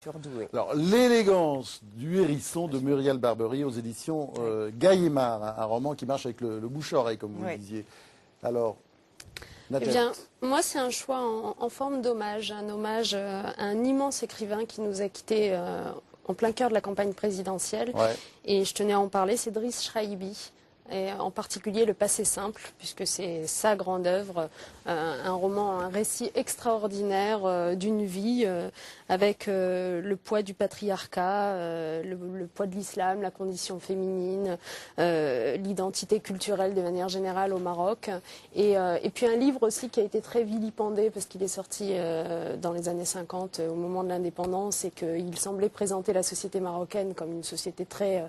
surdoué. Alors, l'élégance du hérisson de Muriel Barbery aux éditions Gallimard, un roman qui marche avec le bouche-oreille, comme vous le disiez. Alors, Eh bien, moi, c'est un choix en forme d'hommage, un hommage à un immense écrivain qui nous a quittés en plein cœur de la campagne présidentielle. Et je tenais à en parler, c'est Driss Chraïbi. Et en particulier Le Passé simple, puisque c'est sa grande œuvre, un roman, un récit extraordinaire d'une vie avec le poids du patriarcat, le poids de l'islam, la condition féminine, l'identité culturelle de manière générale au Maroc. Et puis un livre aussi qui a été très vilipendé parce qu'il est sorti dans les années 50 au moment de l'indépendance et qu'il semblait présenter la société marocaine comme une société très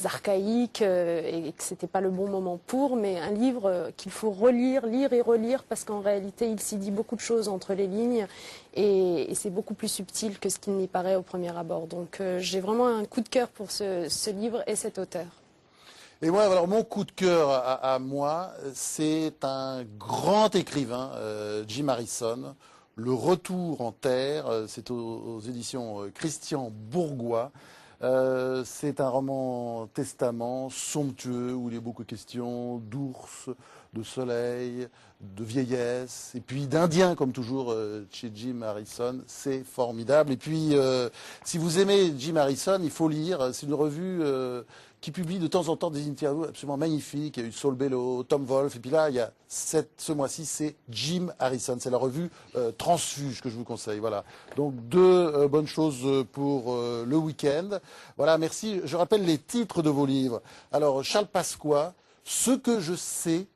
archaïque et que c'était pas le bon moment pour, mais un livre qu'il faut relire, lire et relire parce qu'en réalité il s'y dit beaucoup de choses entre les lignes et c'est beaucoup plus subtil que ce qu'il n'y paraît au premier abord. Donc j'ai vraiment un coup de cœur pour ce livre et cet auteur. Et moi, alors mon coup de cœur à moi, c'est un grand écrivain, Jim Harrison, Le Retour en terre, c'est aux éditions Christian Bourgois. C'est un roman testament somptueux où il y a beaucoup de questions d'ours, de soleil, de vieillesse et puis d'Indiens comme toujours chez Jim Harrison. C'est formidable. Et puis si vous aimez Jim Harrison, il faut lire. C'est une revue qui publie de temps en temps des interviews absolument magnifiques. Il y a eu Saul Bellow, Tom Wolfe, et puis là, il y a ce mois-ci, c'est Jim Harrison. C'est la revue Transfuge que je vous conseille. Voilà. Donc deux bonnes choses pour le week-end. Voilà, merci. Je rappelle les titres de vos livres. Alors, Charles Pasqua, Ce que je sais.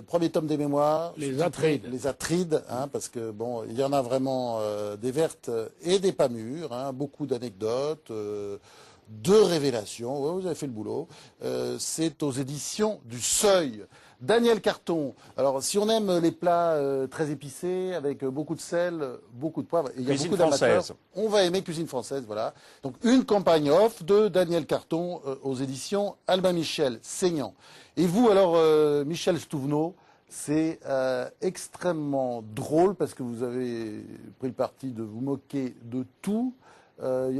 Premier tome des mémoires. Les Atrides. Les Atrides, hein, parce que bon, il y en a vraiment des vertes et des pas mûres, hein, beaucoup d'anecdotes, de révélations. Ouais, vous avez fait le boulot. C'est aux éditions du Seuil. Daniel Carton. Alors, si on aime les plats très épicés, avec beaucoup de sel, beaucoup de poivre, et il y a beaucoup d'amateurs, on va aimer Cuisine française, voilà. Donc, une campagne off de Daniel Carton aux éditions Albin Michel, Saignant. Et vous, alors, Michel Stouvenot, c'est extrêmement drôle parce que vous avez pris le parti de vous moquer de tout.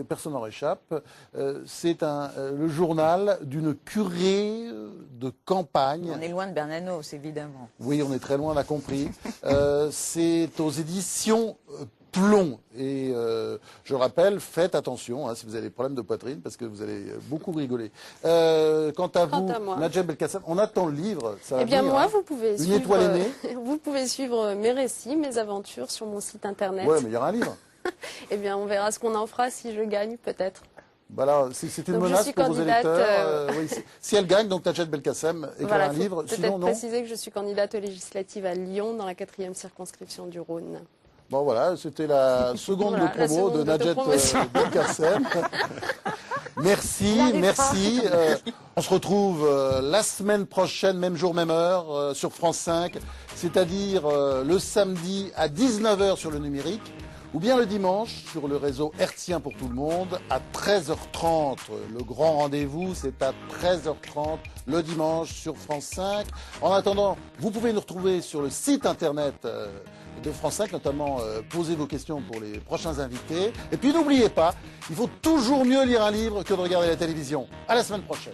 Personne n'en réchappe. C'est le journal d'une curée de campagne. On est loin de Bernanos, évidemment. Oui, on est très loin, on a compris. C'est aux éditions Plomb. Et je rappelle, faites attention hein, si vous avez des problèmes de poitrine, parce que vous allez beaucoup rigoler. Quant à vous, Nadja Belkacem, on attend le livre. Ça va venir, moi, hein. vous pouvez Une étoile aînée. Vous pouvez suivre mes récits, mes aventures sur mon site internet. Ouais, mais il y aura un livre. Eh bien, on verra ce qu'on en fera si je gagne, peut-être. Voilà, c'est une menace pour vos électeurs. Oui, si elle gagne, donc Nadja Belkacem écrira un livre. Sinon, non. Préciser que je suis candidate aux législatives à Lyon, dans la 4e circonscription du Rhône. Bon, voilà, c'était la seconde de promo de Nadja Belkacem. Merci, merci. On se retrouve la semaine prochaine, même jour, même heure, sur France 5, c'est-à-dire le samedi à 19 h sur le numérique, ou bien le dimanche sur le réseau hertzien pour tout le monde à 13 h 30. Le grand rendez-vous, c'est à 13 h 30 le dimanche sur France 5. En attendant, vous pouvez nous retrouver sur le site internet de France 5, notamment poser vos questions pour les prochains invités. Et puis n'oubliez pas, il faut toujours mieux lire un livre que de regarder la télévision. À la semaine prochaine.